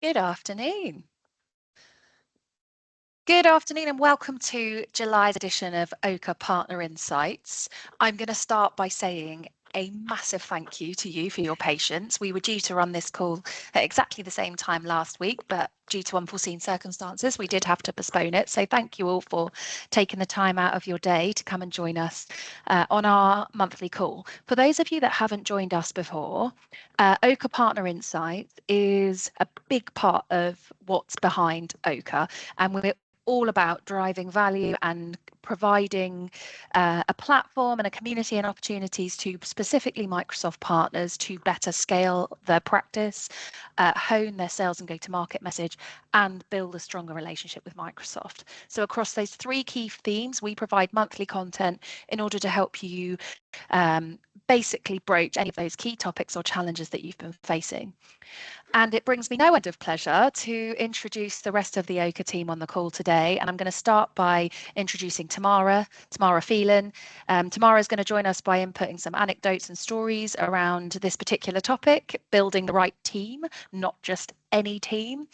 Good afternoon. Good afternoon and welcome to July's edition of Oaka Partner Insights. I'm going to start by saying a massive thank you to you for your patience. We were due to run this call at exactly the same time last week, but due to unforeseen circumstances, we did have to postpone it. So thank you all for taking the time out of your day to come and join us on our monthly call. For those of you that haven't joined us before, Oaka Partner Insights is a big part of what's behind Oaka, and we're all about driving value and providing a platform and a community and opportunities to specifically Microsoft partners to better scale their practice, hone their sales and go-to-market message, and build a stronger relationship with Microsoft. So across those three key themes, we provide monthly content in order to help you basically broach any of those key topics or challenges that you've been facing. And it brings me no end of pleasure to introduce the rest of the Oaka team on the call today. And I'm going to start by introducing Tamara Phelan. Tamara is going to join us by inputting some anecdotes and stories around this particular topic, building the right team, not just any team.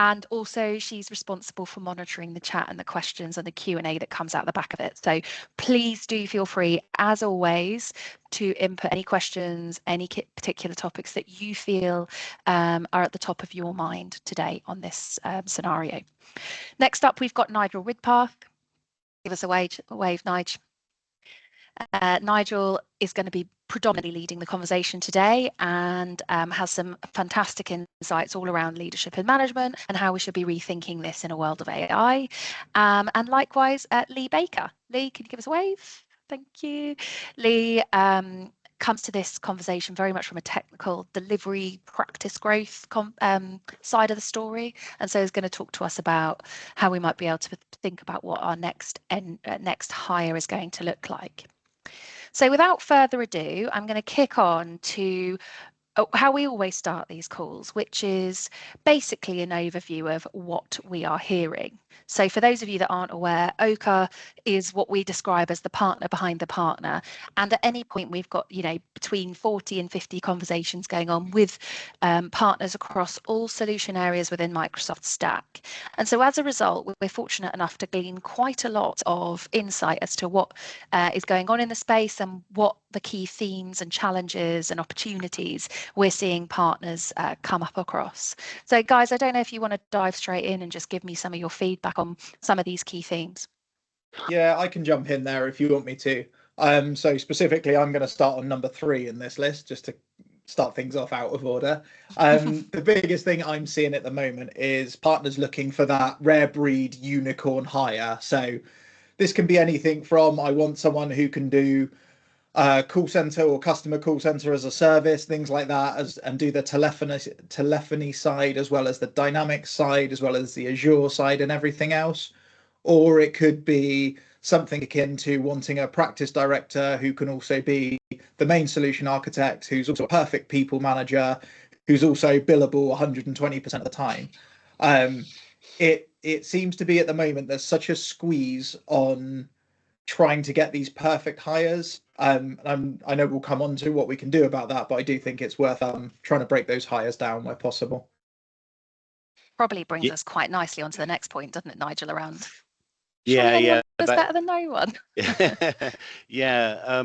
And also she's responsible for monitoring the chat and the questions and the Q&A that comes out the back of it. So please do feel free, as always, to input any questions, any particular topics that you feel are at the top of your mind today on this scenario. Next up, we've got Nigel Ridpath. Give us a wave, Nigel. Nigel is going to be predominantly leading the conversation today and has some fantastic insights all around leadership and management and how we should be rethinking this in a world of AI. And likewise, Lee Baker. Lee, can you give us a wave? Thank you. Lee comes to this conversation very much from a technical delivery practice growth side of the story, and so is going to talk to us about how we might be able to think about what our next hire is going to look like. So without further ado, I'm going to kick on to how we always start these calls, which is basically an overview of what we are hearing. So for those of you that aren't aware, Oaka is what we describe as the partner behind the partner. And at any point, we've got, between 40 and 50 conversations going on with partners across all solution areas within Microsoft Stack. And so as a result, we're fortunate enough to glean quite a lot of insight as to what is going on in the space and what the key themes and challenges and opportunities we're seeing partners come up across. So guys, I don't know if you want to dive straight in and just give me some of your feedback on some of these key themes. Yeah, I can jump in there if you want me to. So specifically, I'm going to start on number 3 in this list, just to start things off out of order. The biggest thing I'm seeing at the moment is partners looking for that rare breed unicorn hire. So this can be anything from I want someone who can do call center or customer call center as a service, things like that, and do the telephony side as well as the Dynamics side, as well as the Azure side and everything else. Or it could be something akin to wanting a practice director who can also be the main solution architect, who's also a perfect people manager, who's also billable 120% of the time. It seems to be at the moment there's such a squeeze on trying to get these perfect hires. I know we'll come on to what we can do about that, but I do think it's worth trying to break those hires down where possible. Probably brings us quite nicely onto the next point, doesn't it, Nigel, around yeah, that's better than no one. Yeah.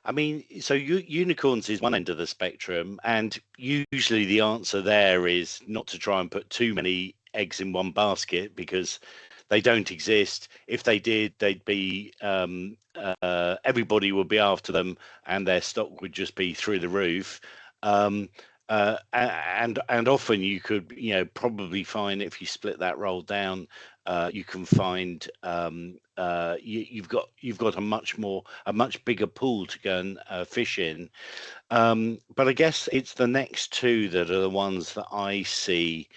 I mean, so unicorns is one end of the spectrum, and usually the answer there is not to try and put too many eggs in one basket, because they don't exist. If they did, they'd be everybody would be after them, and their stock would just be through the roof. And often you could probably find, if you split that role down, you can find you've got a much bigger pool to go and fish in. But I guess it's the next two that are the ones that I see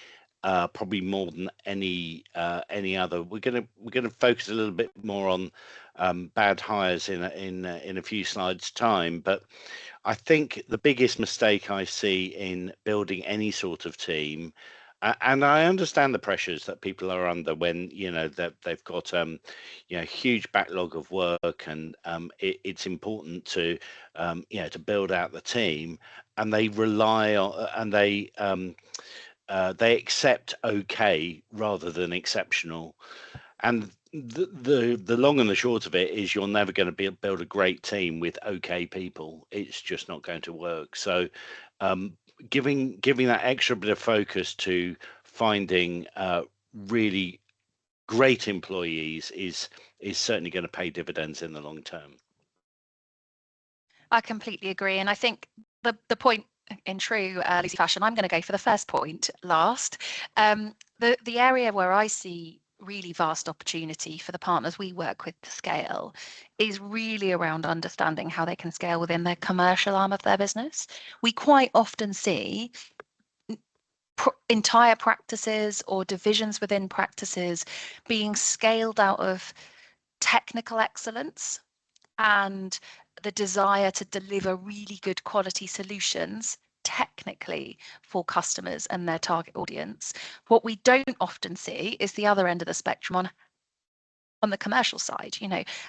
probably more than any other. We're gonna focus a little bit more on bad hires in a few slides time, but I think the biggest mistake I see in building any sort of team, and I understand the pressures that people are under when that they've got huge backlog of work, and it's important to to build out the team. and they rely on and they accept okay rather than exceptional. And the long and the short of it is you're never going to build a great team with okay people. It's just not going to work. So giving that extra bit of focus to finding really great employees is certainly going to pay dividends in the long term. I completely agree. And I think the point in true Lucy fashion, I'm going to go for the first point last. The area where I see really vast opportunity for the partners we work with to scale is really around understanding how they can scale within their commercial arm of their business. We quite often see entire practices or divisions within practices being scaled out of technical excellence and the desire to deliver really good quality solutions technically for customers and their target audience. What we don't often see is the other end of the spectrum on the commercial side.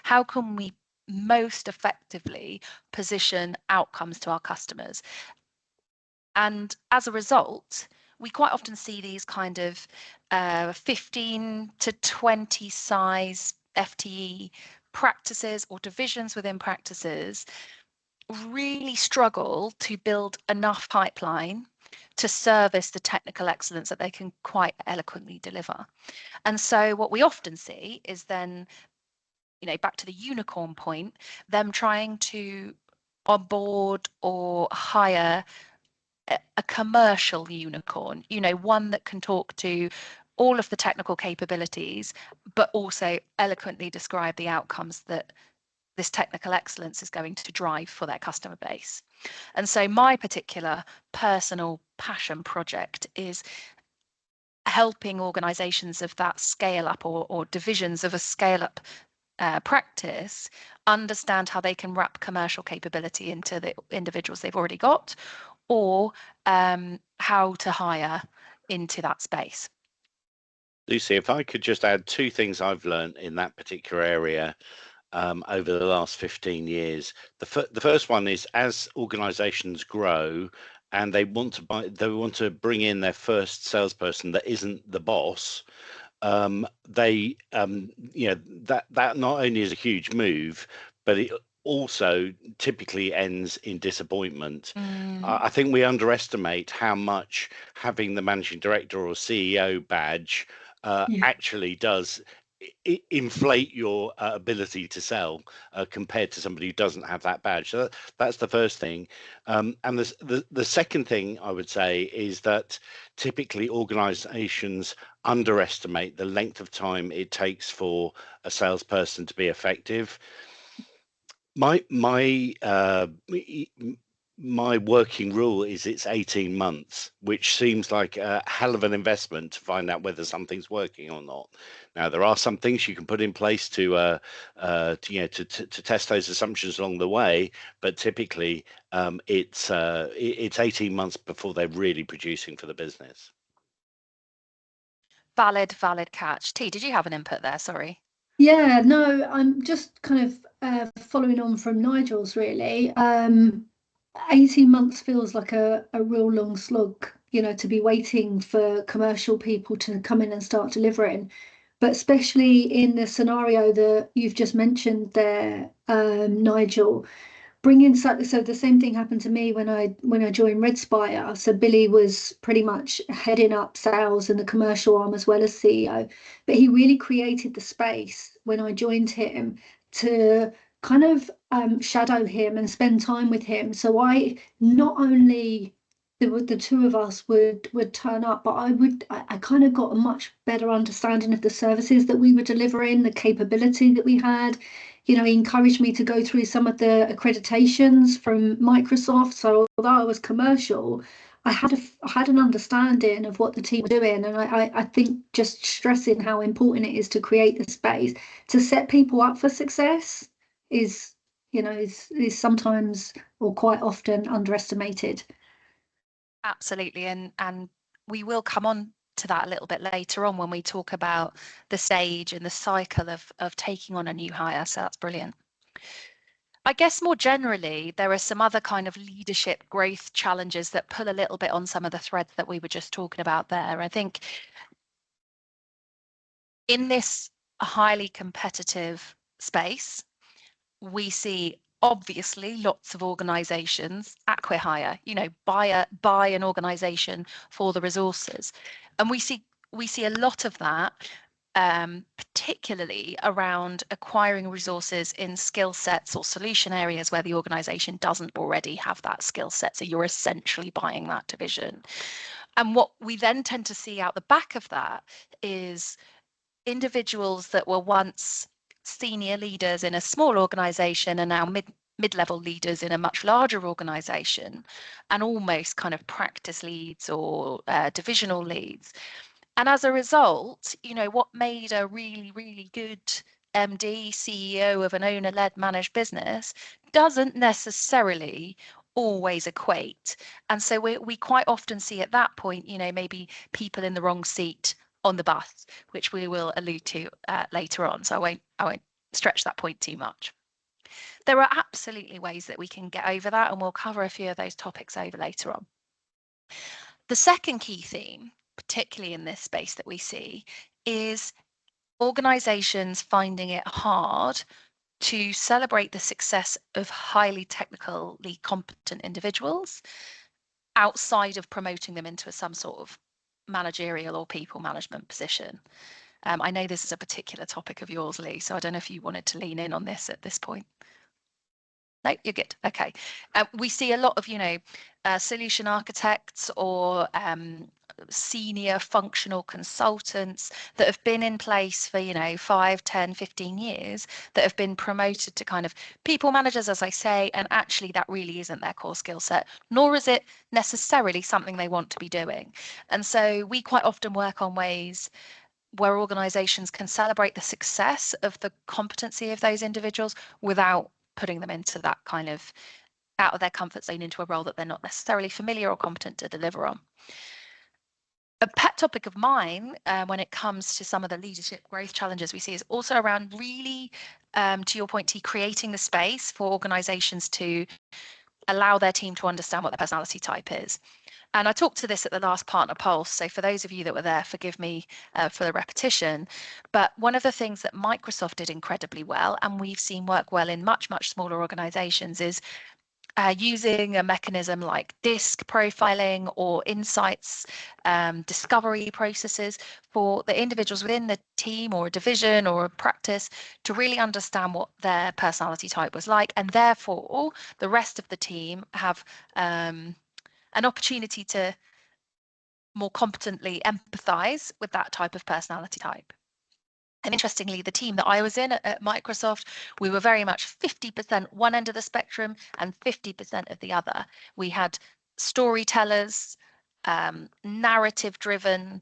How can we most effectively position outcomes to our customers? And as a result, we quite often see these kind of 15 to 20 size FTE practices or divisions within practices really struggle to build enough pipeline to service the technical excellence that they can quite eloquently deliver. And so what we often see is then, back to the unicorn point, them trying to onboard or hire a commercial unicorn, one that can talk to all of the technical capabilities, but also eloquently describe the outcomes that this technical excellence is going to drive for their customer base. And so my particular personal passion project is helping organizations of that scale up or divisions of a scale up practice understand how they can wrap commercial capability into the individuals they've already got, or how to hire into that space. Lucy, if I could just add two things I've learned in that particular area over the last 15 years. The first one is, as organizations grow and they want to bring in their first salesperson that isn't the boss, that not only is a huge move, but it also typically ends in disappointment. I think we underestimate how much having the managing director or CEO badge actually does inflate your ability to sell compared to somebody who doesn't have that badge. So that's the first thing. And the second thing I would say is that typically organizations underestimate the length of time it takes for a salesperson to be effective. My working rule is it's 18 months, which seems like a hell of an investment to find out whether something's working or not. Now, there are some things you can put in place to test those assumptions along the way, but typically it's 18 months before they're really producing for the business. Valid catch. T, did you have an input there? Sorry. Yeah, no, I'm just kind of following on from Nigel's really. 18 months feels like a real long slog, to be waiting for commercial people to come in and start delivering. But especially in the scenario that you've just mentioned there, Nigel, so the same thing happened to me when I joined Redspire. So Billy was pretty much heading up sales and the commercial arm as well as CEO, but he really created the space when I joined him to kind of shadow him and spend time with him. So I not only the two of us would turn up, but I kind of got a much better understanding of the services that we were delivering, the capability that we had. He encouraged me to go through some of the accreditations from Microsoft. So although I was commercial, I had an understanding of what the team were doing. And I think just stressing how important it is to create the space to set people up for success is sometimes or quite often underestimated. Absolutely. And we will come on to that a little bit later on when we talk about the stage and the cycle of taking on a new hire. So that's brilliant. I guess more generally, there are some other kind of leadership growth challenges that pull a little bit on some of the threads that we were just talking about there. I think in this highly competitive space, we see obviously lots of organizations acquihire, buy an organization for the resources. And we see a lot of that, particularly around acquiring resources in skill sets or solution areas where the organization doesn't already have that skill set. So you're essentially buying that division. And what we then tend to see out the back of that is individuals that were once senior leaders in a small organization are now mid-level leaders in a much larger organization, and almost kind of practice leads or divisional leads. And as a result, what made a really, really good MD, CEO of an owner-led managed business doesn't necessarily always equate. And so we quite often see at that point, maybe people in the wrong seat on the bus, which we will allude to later on. So I won't stretch that point too much. There are absolutely ways that we can get over that, and we'll cover a few of those topics over later on. The second key theme, particularly in this space that we see, is organizations finding it hard to celebrate the success of highly technically competent individuals outside of promoting them into some sort of managerial or people management position. I know this is a particular topic of yours, Lee, so I don't know if you wanted to lean in on this at this point. No, you're good. Okay. We see a lot of, solution architects or senior functional consultants that have been in place for 5, 10, 15 years that have been promoted to kind of people managers, as I say, and actually that really isn't their core skill set, nor is it necessarily something they want to be doing. And so we quite often work on ways where organizations can celebrate the success of the competency of those individuals without putting them into that kind of out of their comfort zone into a role that they're not necessarily familiar or competent to deliver on. A pet topic of mine when it comes to some of the leadership growth challenges we see is also around really, to your point, T, creating the space for organizations to allow their team to understand what their personality type is. And I talked to this at the last Partner Pulse, so for those of you that were there, forgive me for the repetition. But one of the things that Microsoft did incredibly well, and we've seen work well in much, much smaller organizations, is using a mechanism like DISC profiling or insights discovery processes for the individuals within the team or a division or a practice to really understand what their personality type was like, and therefore the rest of the team have an opportunity to more competently empathize with that type of personality type. And interestingly, the team that I was in at Microsoft, we were very much 50% one end of the spectrum and 50% of the other. We had storytellers, narrative-driven,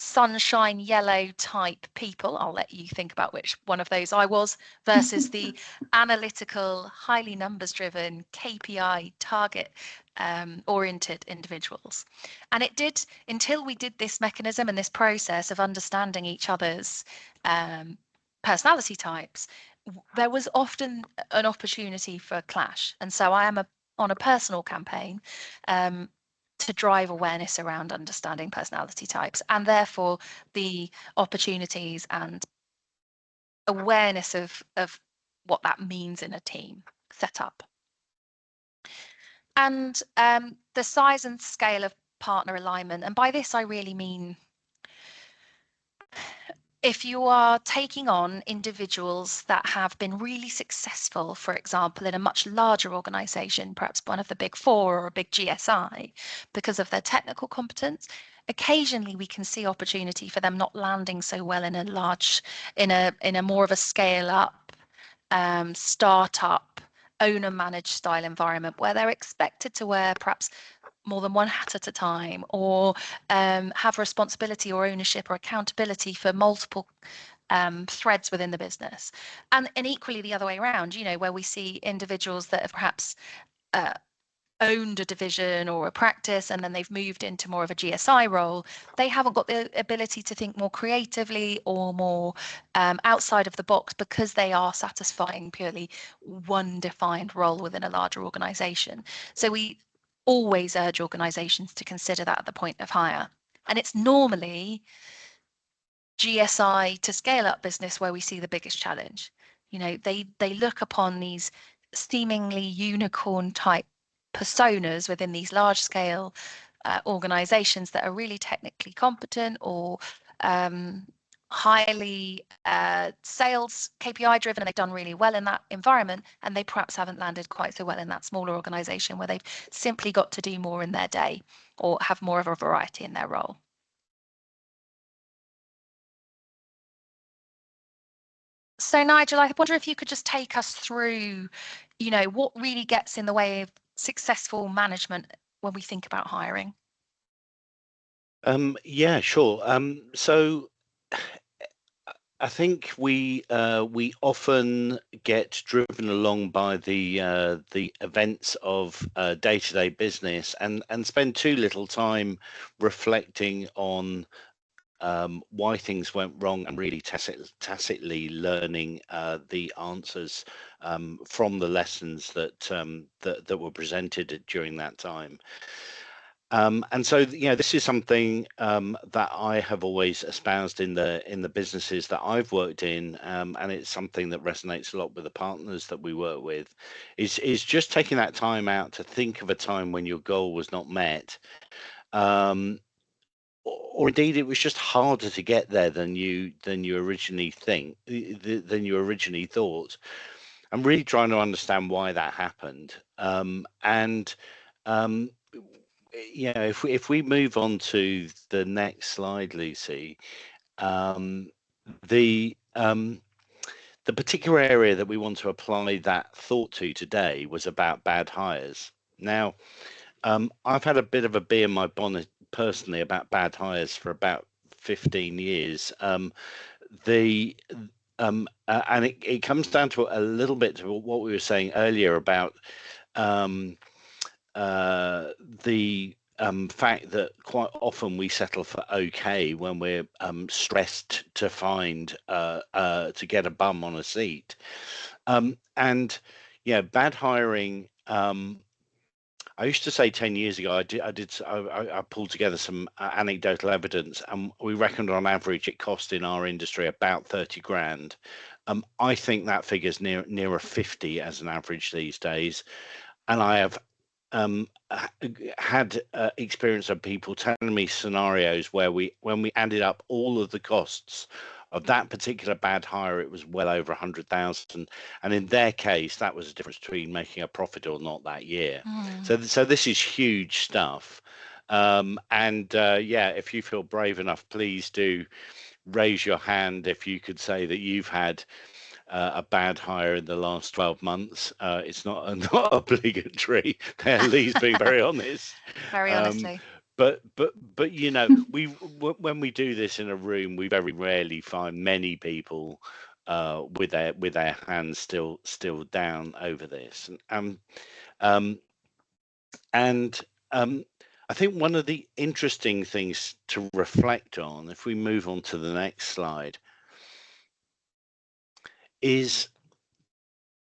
sunshine yellow type people. I'll let you think about which one of those I was, versus the analytical, highly numbers driven, KPI target oriented individuals. And it did, until we did this mechanism and this process of understanding each other's personality types, there was often an opportunity for clash. And so I am on a personal campaign to drive awareness around understanding personality types, and therefore the opportunities and awareness of what that means in a team setup. And the size and scale of partner alignment, and by this I really mean if you are taking on individuals that have been really successful, for example, in a much larger organization, perhaps one of the big four or a big GSI, because of their technical competence, occasionally we can see opportunity for them not landing so well in a large, in a more of a scale up, startup, owner managed style environment where they're expected to wear perhaps more than one hat at a time, or have responsibility or ownership or accountability for multiple threads within the business. And equally the other way around, where we see individuals that have perhaps owned a division or a practice and then they've moved into more of a GSI role, they haven't got the ability to think more creatively or more outside of the box, because they are satisfying purely one defined role within a larger organization. So we always urge organizations to consider that at the point of hire. And it's normally GSI to scale up business where we see the biggest challenge. You know, they look upon these seemingly unicorn type personas within these large scale organizations that are really technically competent or highly sales KPI driven, and they've done really well in that environment, and they perhaps haven't landed quite so well in that smaller organization where they've simply got to do more in their day or have more of a variety in their role. So Nigel, I wonder if you could just take us through, you know, what really gets in the way of successful management when we think about hiring. Yeah, sure. So I think we often get driven along by the events of day-to-day business and spend too little time reflecting on why things went wrong and really tacitly learning the answers from the lessons that were presented during that time. And so, you know, this is something that I have always espoused in the businesses that I've worked in, and it's something that resonates a lot with the partners that we work with. Is just taking that time out to think of a time when your goal was not met, or indeed it was just harder to get there than you originally thought. I'm really trying to understand why that happened, and you know, if we move on to the next slide, Lucy, the particular area that we want to apply that thought to today was about bad hires. Now, I've had a bit of a bee in my bonnet personally about bad hires for about 15 years. And it comes down to a little bit to what we were saying earlier about the fact that quite often we settle for okay when we're stressed to find to get a bum on a seat, and yeah, bad hiring. I used to say 10 years ago, I pulled together some anecdotal evidence, and we reckoned on average it cost in our industry about 30 grand. I think that figure's nearer 50 as an average these days, and I have had experience of people telling me scenarios where when we added up all of the costs of that particular bad hire, it was well over 100,000, and in their case, that was the difference between making a profit or not that year. So this is huge stuff, and yeah, if you feel brave enough, please do raise your hand if you could say that you've had a bad hire in the last 12 months. It's not not obligatory. Lee's being very honest. Very honestly. But you know, when we do this in a room, we very rarely find many people with their hands still down over this. And I think one of the interesting things to reflect on, if we move on to the next slide, is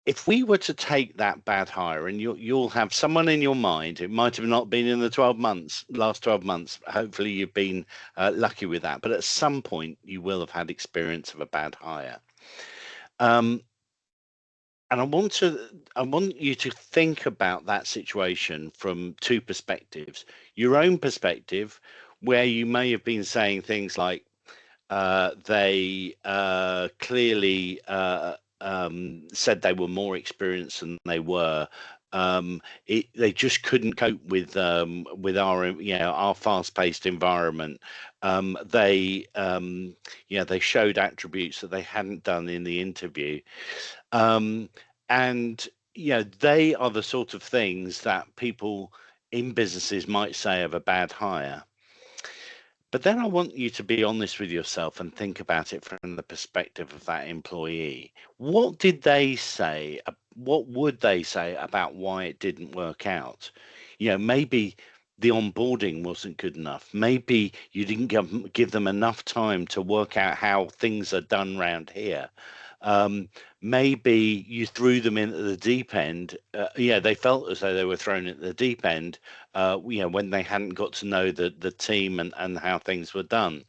if we were to take that bad hire, and you'll have someone in your mind, it might have not been in the last 12 months. Hopefully you've been lucky with that, but at some point you will have had experience of a bad hire. And I want you to think about that situation from two perspectives. Your own perspective, where you may have been saying things like, they clearly said they were more experienced than they were. They just couldn't cope with our, you know, our fast-paced environment. They showed attributes that they hadn't done in the interview, and you know, they are the sort of things that people in businesses might say of a bad hire. But then I want you to be honest with yourself and think about it from the perspective of that employee. What did they say? what would they say about why it didn't work out? Maybe the onboarding wasn't good enough. Maybe you didn't give them enough time to work out how things are done around here. Maybe you threw them in at the deep end. They felt as though they were thrown at the deep end, when they hadn't got to know the team and how things were done.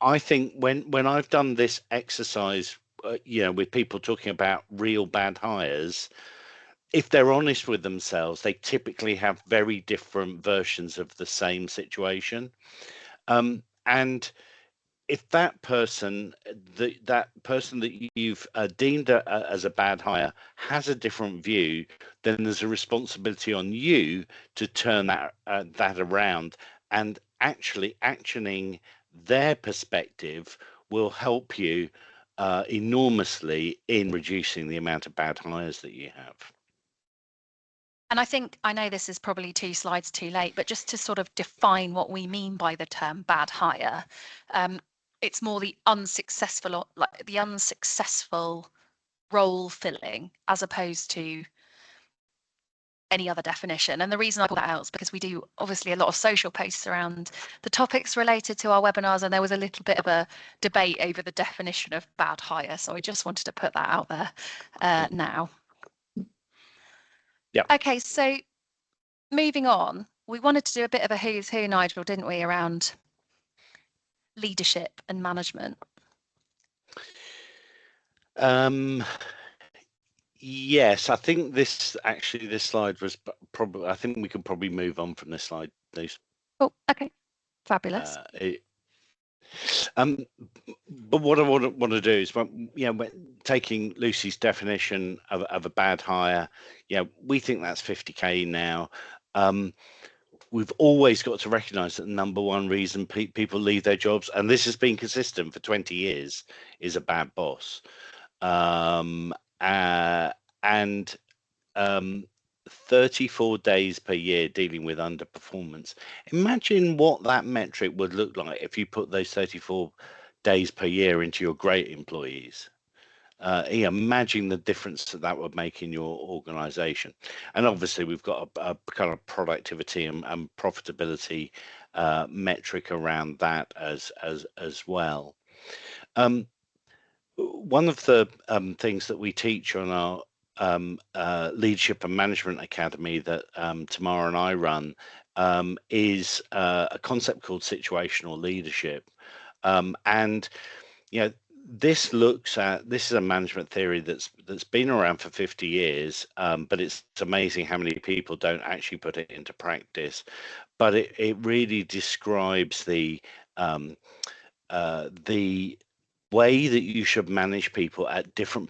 I think when I've done this exercise, with people talking about real bad hires, if they're honest with themselves, they typically have very different versions of the same situation. And if that person that you've deemed as a bad hire has a different view, then there's a responsibility on you to turn that around, and actually actioning their perspective will help you enormously in reducing the amount of bad hires that you have. And I know this is probably 2 slides too late, but just to sort of define what we mean by the term bad hire, it's more the unsuccessful role filling as opposed to any other definition. And the reason I pull that out is because we do obviously a lot of social posts around the topics related to our webinars, and there was a little bit of a debate over the definition of bad hire. So I just wanted to put that out there now. Yeah. Okay, so moving on, we wanted to do a bit of a who's who, Nigel, didn't we, around leadership and management? Yes, I think this slide was probably, I think we could probably move on from this slide, Luce. Oh, okay, fabulous. But what I want to do is, when taking Lucy's definition of a bad hire, we think that's 50k now. We've always got to recognise that the number one reason people leave their jobs, and this has been consistent for 20 years, is a bad boss. And 34 days per year dealing with underperformance. Imagine what that metric would look like if you put those 34 days per year into your great employees. Imagine the difference that would make in your organization. And obviously we've got a kind of productivity and profitability metric around that as well. One of the things that we teach on our Leadership and Management Academy that Tamara and I run is a concept called situational leadership. And this is a management theory that's been around for 50 years, but it's amazing how many people don't actually put it into practice. But it really describes the way that you should manage people at different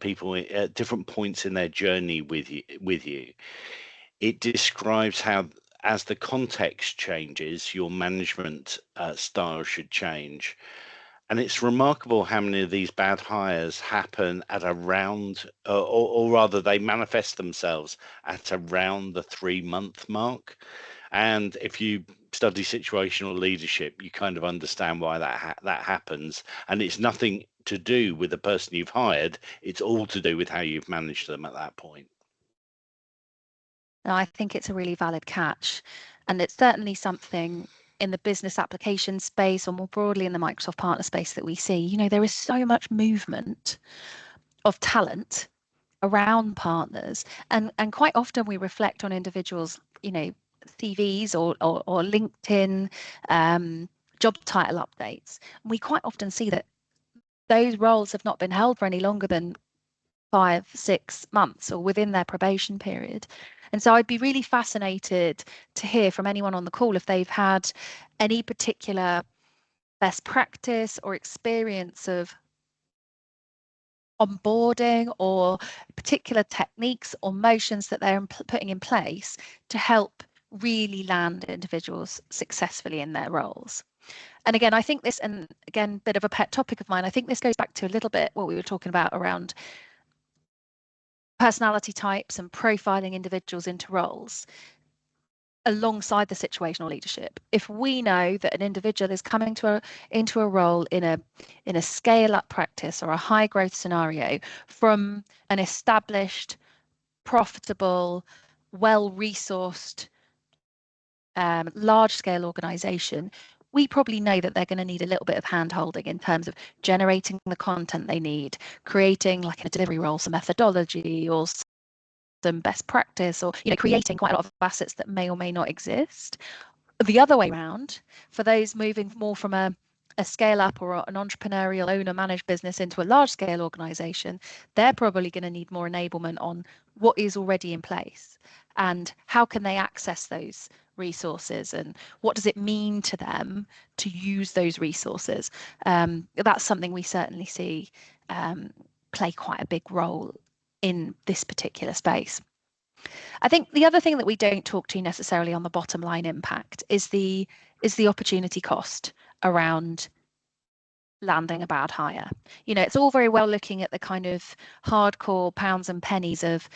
points in their journey with you. It describes how, as the context changes, your management style should change. And it's remarkable how many of these bad hires happen at around, or rather they manifest themselves at around the 3-month mark. And if you study situational leadership, you kind of understand why that happens. And it's nothing to do with the person you've hired. It's all to do with how you've managed them at that point. I think it's a really valid catch. And it's certainly something in the business application space, or more broadly in the Microsoft partner space, that we see. There is so much movement of talent around partners, and quite often we reflect on individuals, CVs or LinkedIn job title updates. And we quite often see that those roles have not been held for any longer than 5-6 months or within their probation period. And so I'd be really fascinated to hear from anyone on the call if they've had any particular best practice or experience of onboarding or particular techniques or motions that they're putting in place to help really land individuals successfully in their roles. And again, I think this, and again, bit of a pet topic of mine, I think this goes back to a little bit what we were talking about around personality types and profiling individuals into roles alongside the situational leadership. If we know that an individual is coming into a role in a scale up practice or a high growth scenario from an established profitable, well-resourced, large-scale organization, we probably know that they're going to need a little bit of hand-holding in terms of generating the content they need, creating like in a delivery role some methodology or some best practice, or creating quite a lot of assets that may or may not exist. The other way around, for those moving more from a scale up or an entrepreneurial owner managed business into a large scale organization, they're probably going to need more enablement on what is already in place and how can they access those resources and what does it mean to them to use those resources. That's something we certainly see play quite a big role in this particular space. I think the other thing that we don't talk to necessarily on the bottom line impact is the opportunity cost around landing a bad hire. It's all very well looking at the kind of hardcore pounds and pennies of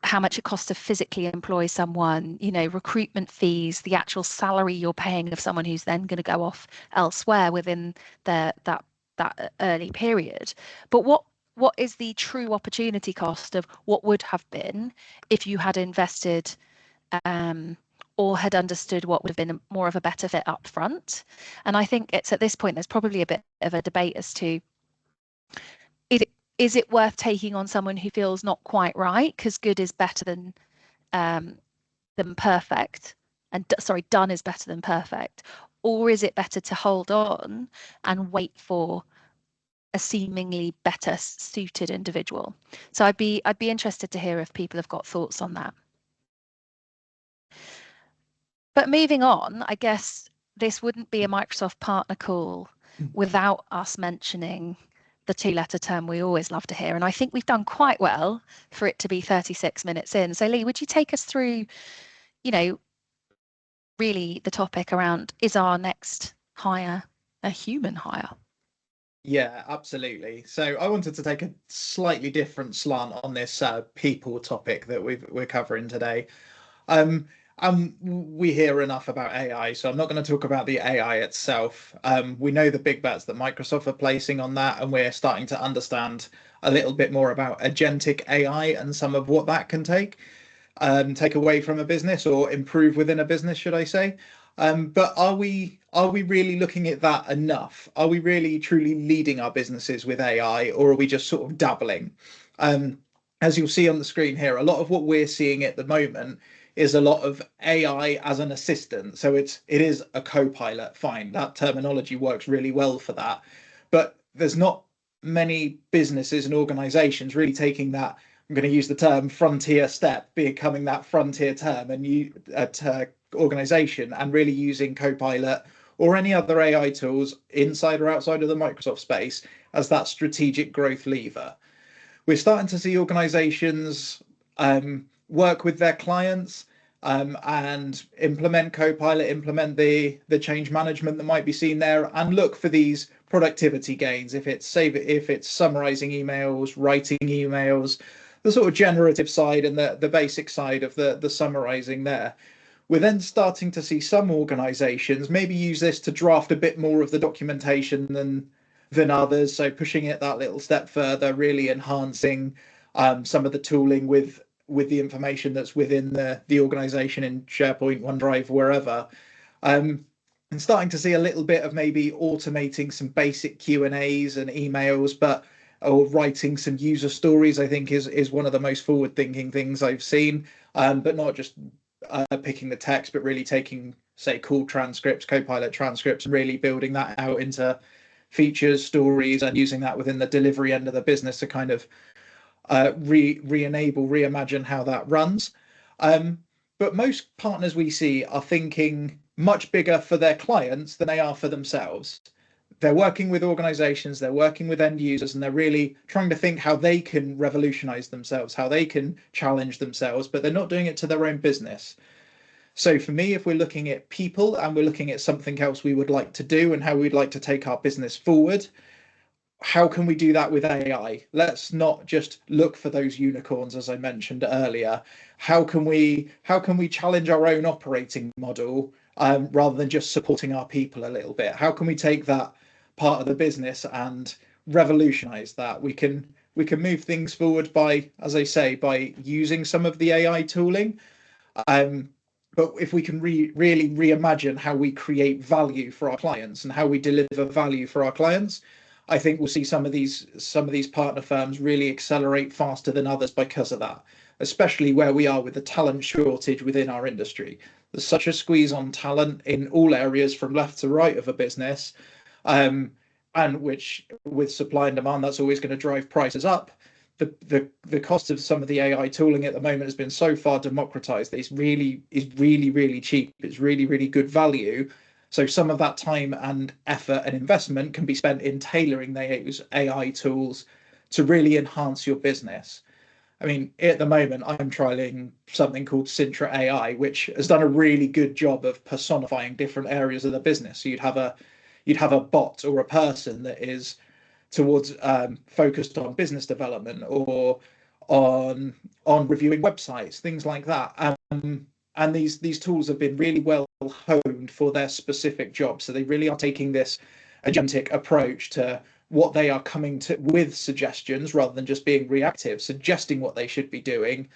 how much it costs to physically employ someone, recruitment fees, the actual salary you're paying of someone who's then going to go off elsewhere within that early period. But what is the true opportunity cost of what would have been if you had invested or had understood what would have been more of a better fit up front? And I think it's at this point there's probably a bit of a debate as to is it worth taking on someone who feels not quite right, because good is better than perfect, and done is better than perfect, or is it better to hold on and wait for a seemingly better suited individual? So I'd be interested to hear if people have got thoughts on that. But moving on, I guess this wouldn't be a Microsoft partner call without us mentioning the two-letter term we always love to hear. And I think we've done quite well for it to be 36 minutes in. So Lee, would you take us through, really the topic around, is our next hire a human hire? Yeah, absolutely. So I wanted to take a slightly different slant on this people topic that we're covering today. We hear enough about AI, so I'm not going to talk about the AI itself. We know the big bets that Microsoft are placing on that, and we're starting to understand a little bit more about agentic AI and some of what that can take away from a business or improve within a business, should I say. But are we really looking at that enough? Are we really truly leading our businesses with AI, or are we just sort of dabbling? As you'll see on the screen here, a lot of what we're seeing at the moment is a lot of AI as an assistant. So it is a co-pilot. Fine, that terminology works really well for that. But there's not many businesses and organizations really taking that, I'm going to use the term frontier step, becoming that frontier term and organization, and really using Copilot or any other AI tools inside or outside of the Microsoft space as that strategic growth lever. We're starting to see organizations work with their clients and implement Copilot, implement the change management that might be seen there, and look for these productivity gains. If it's summarizing emails, writing emails, the sort of generative side and the basic side of the summarizing there. We're then starting to see some organizations maybe use this to draft a bit more of the documentation than others. So pushing it that little step further, really enhancing some of the tooling with the information that's within the organization in SharePoint, OneDrive, wherever. And starting to see a little bit of maybe automating some basic Q&As and emails, or writing some user stories, I think is one of the most forward-thinking things I've seen. But not just picking the text, but really taking, say, call transcripts, Copilot transcripts, and really building that out into features, stories, and using that within the delivery end of the business to kind of re-enable, reimagine how that runs. But most partners we see are thinking much bigger for their clients than they are for themselves. They're working with organizations, they're working with end users, and they're really trying to think how they can revolutionize themselves, how they can challenge themselves, but they're not doing it to their own business. So for me, if we're looking at people and we're looking at something else we would like to do and how we'd like to take our business forward, how can we do that with AI? Let's not just look for those unicorns, as I mentioned earlier. How can we challenge our own operating model rather than just supporting our people a little bit? How can we take that part of the business and revolutionize that? We can we can move things forward by, as I say, by using some of the AI tooling. But if we can really reimagine how we create value for our clients and how we deliver value for our clients, I think we'll see some of these partner firms really accelerate faster than others because of that, especially where we are with the talent shortage within our industry. There's such a squeeze on talent in all areas from left to right of a business, and which with supply and demand, that's always going to drive prices up. The cost of some of the AI tooling at the moment has been so far democratized that it's really cheap. It's really good value. So some of that time and effort and investment can be spent in tailoring those AI tools to really enhance your business. I mean, at the moment, I'm trialing something called Sintra AI, which has done a really good job of personifying different areas of the business. So you'd have a bot or a person that is towards focused on business development or on reviewing websites, things like that. And these tools have been really well honed for their specific job. So they really are taking this agentic approach to what they are coming to with suggestions rather than just being reactive, suggesting what they should be doing,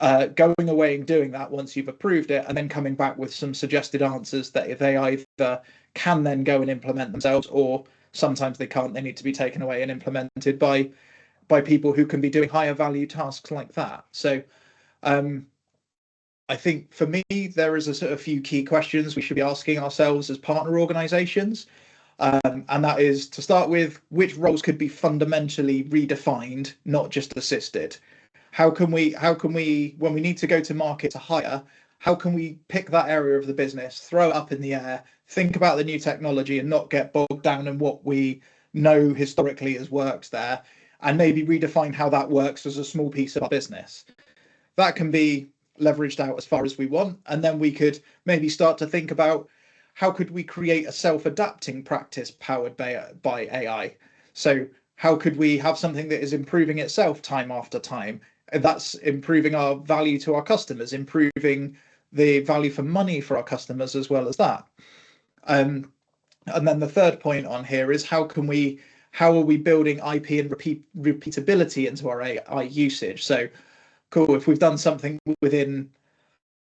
going away and doing that once you've approved it, and then coming back with some suggested answers that they either can then go and implement themselves, or sometimes they can't. They need to be taken away and implemented by people who can be doing higher value tasks like that. So I think for me, there is a sort of few key questions we should be asking ourselves as partner organizations. And that is, to start with, which roles could be fundamentally redefined, not just assisted? How can we, when we need to go to market to hire, how can we pick that area of the business, throw it up in the air, think about the new technology and not get bogged down in what we know historically has worked there, and maybe redefine how that works as a small piece of our business? That can be leveraged out as far as we want, and then we could maybe start to think about how could we create a self-adapting practice powered by AI. So how could we have something that is improving itself time after time? And that's improving our value to our customers, improving the value for money for our customers as well as that. And then the third point on here is how are we building IP and repeatability into our AI usage? So cool, if we've done something within,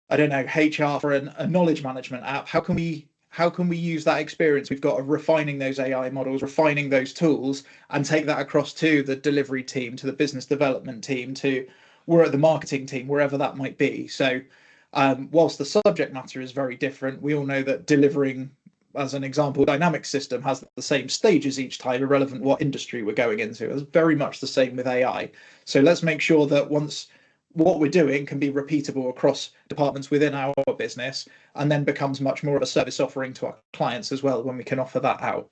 I don't know, HR for a knowledge management app, how can we use that experience we've got of refining those AI models, refining those tools, and take that across to the delivery team, to the business development team, to the marketing team, wherever that might be. So whilst the subject matter is very different, we all know that delivering, as an example, dynamic system has the same stages each time, irrelevant what industry we're going into. It's very much the same with AI. So let's make sure that once what we're doing can be repeatable across departments within our business, and then becomes much more of a service offering to our clients as well when we can offer that out.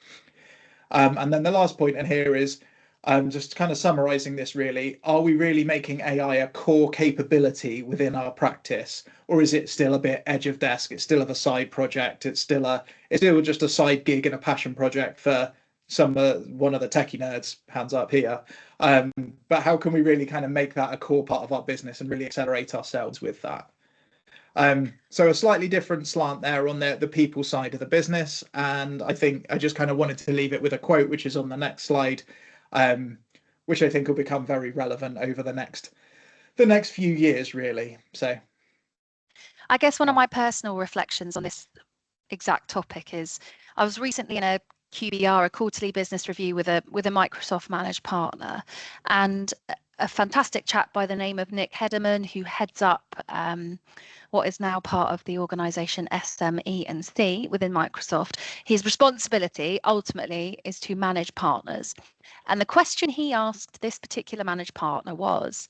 And then the last point in here is just kind of summarizing this really, are we really making AI a core capability within our practice, or is it still a bit edge of desk? It's still of a side project. It's still just a side gig and a passion project for one of the techie nerds, hands up here. But how can we really kind of make that a core part of our business and really accelerate ourselves with that? So a slightly different slant there on the people side of the business. And I think I just kind of wanted to leave it with a quote, which is on the next slide, which I think will become very relevant over the next few years, really. So I guess one of my personal reflections on this exact topic is I was recently in a QBR, a quarterly business review with a Microsoft managed partner, and a fantastic chap by the name of Nick Hederman, who heads up what is now part of the organization SME&C within Microsoft. His responsibility ultimately is to manage partners. And the question he asked this particular managed partner was,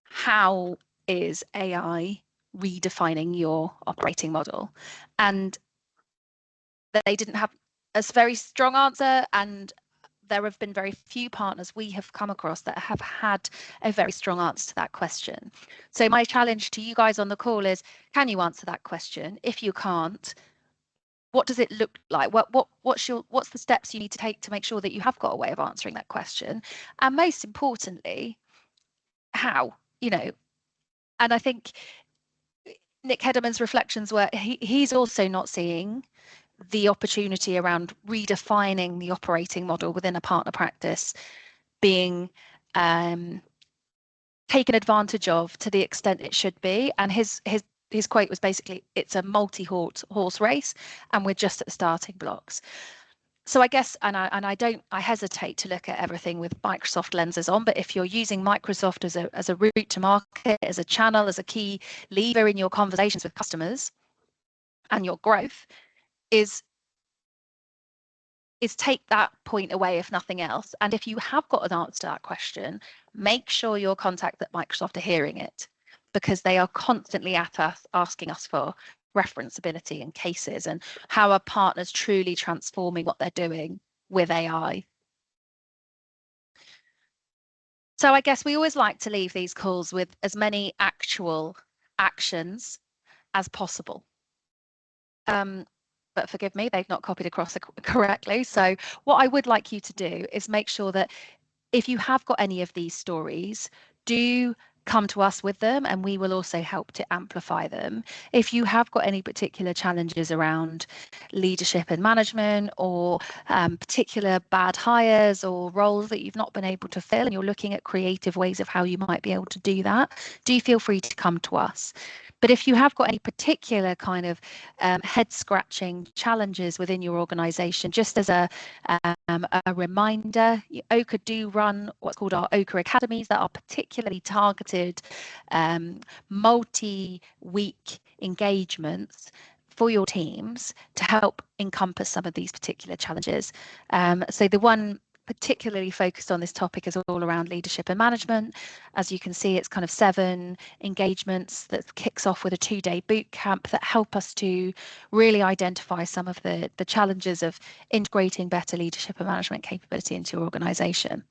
how is AI redefining your operating model? And they didn't have a very strong answer, and there have been very few partners we have come across that have had a very strong answer to that question. So my challenge to you guys on the call is, can you answer that question? If you can't, what does it look like? What's the steps you need to take to make sure that you have got a way of answering that question? And most importantly, how? And I think Nick Hederman's reflections were he's also not seeing the opportunity around redefining the operating model within a partner practice being taken advantage of to the extent it should be. And his quote was basically, it's a multi-horse race and we're just at the starting blocks. So I guess, and I hesitate to look at everything with Microsoft lenses on, but if you're using Microsoft as a route to market, as a channel, as a key lever in your conversations with customers and your growth, is take that point away, if nothing else. And if you have got an answer to that question, make sure your contacts at Microsoft are hearing it, because they are constantly at us asking us for referenceability and cases, and how are partners truly transforming what they're doing with AI. So I guess we always like to leave these calls with as many actual actions as possible. But forgive me, they've not copied across correctly. So what I would like you to do is make sure that if you have got any of these stories, do come to us with them, and we will also help to amplify them. If you have got any particular challenges around leadership and management, or particular bad hires or roles that you've not been able to fill, and you're looking at creative ways of how you might be able to do that, do feel free to come to us. But if you have got any particular kind of head-scratching challenges within your organisation, just as a reminder, Oaka do run what's called our Oaka Academies that are particularly targeted multi-week engagements for your teams to help encompass some of these particular challenges. So the one particularly focused on this topic is all around leadership and management. As you can see, it's kind of 7 engagements that kicks off with a 2-day boot camp that help us to really identify some of the challenges of integrating better leadership and management capability into your organisation.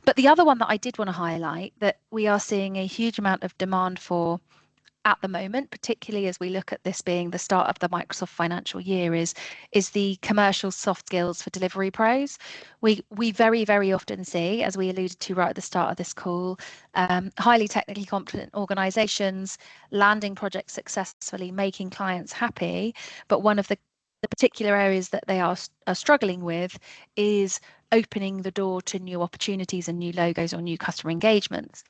But the other one that I did want to highlight that we are seeing a huge amount of demand for at the moment, particularly as we look at this being the start of the Microsoft financial year, is the commercial soft skills for delivery pros. We very, very often see, as we alluded to right at the start of this call, highly technically competent organizations landing projects successfully, making clients happy. But one of the particular areas that they are struggling with is opening the door to new opportunities and new logos or new customer engagements.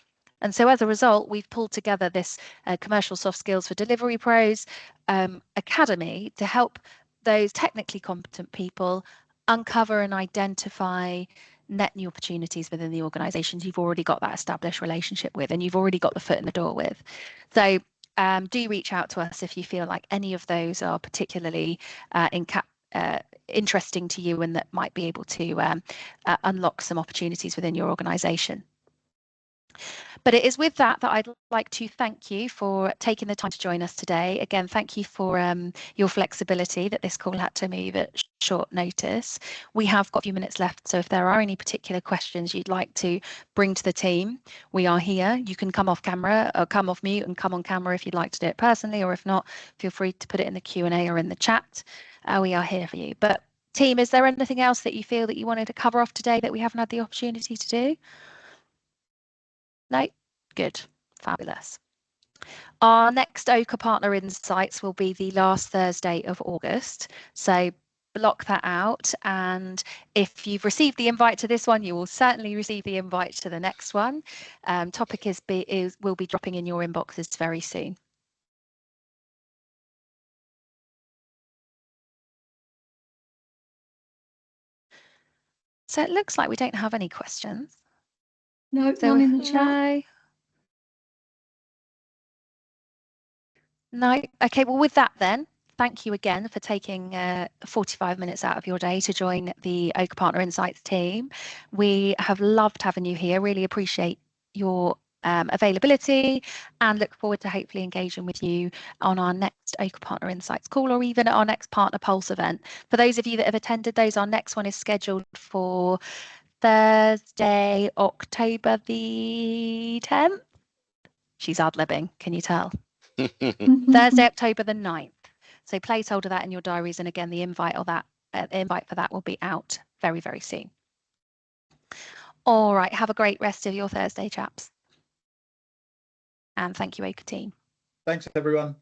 And so as a result, we've pulled together this commercial soft skills for delivery pros academy to help those technically competent people uncover and identify net new opportunities within the organizations you've already got that established relationship with and you've already got the foot in the door with. So do reach out to us if you feel like any of those are particularly interesting to you and that might be able to unlock some opportunities within your organization. But it is with that I'd like to thank you for taking the time to join us today. Again, thank you for your flexibility that this call had to move at short notice. We have got a few minutes left, so if there are any particular questions you'd like to bring to the team, we are here. You can come off camera or come off mute and come on camera if you'd like to do it personally, or if not, feel free to put it in the Q&A or in the chat. We are here for you. But team, is there anything else that you feel that you wanted to cover off today that we haven't had the opportunity to do? No? Good. Fabulous. Our next Oaka Partner Insights will be the last Thursday of August. So block that out. And if you've received the invite to this one, you will certainly receive the invite to the next one. Topic will be dropping in your inboxes very soon. So it looks like we don't have any questions. No, none in the chat. No. Okay, well, with that then, thank you again for taking 45 minutes out of your day to join the Oaka Partner Insights team. We have loved having you here, really appreciate your availability and look forward to hopefully engaging with you on our next Oaka Partner Insights call or even at our next Partner Pulse event. For those of you that have attended those, our next one is scheduled for Thursday, October the 10th. She's ad-libbing, can you tell? Thursday, October the 9th. So placeholder that in your diaries. And again, the invite for that will be out very, very soon. All right. Have a great rest of your Thursday, chaps. And thank you, Oaka team. Thanks, everyone.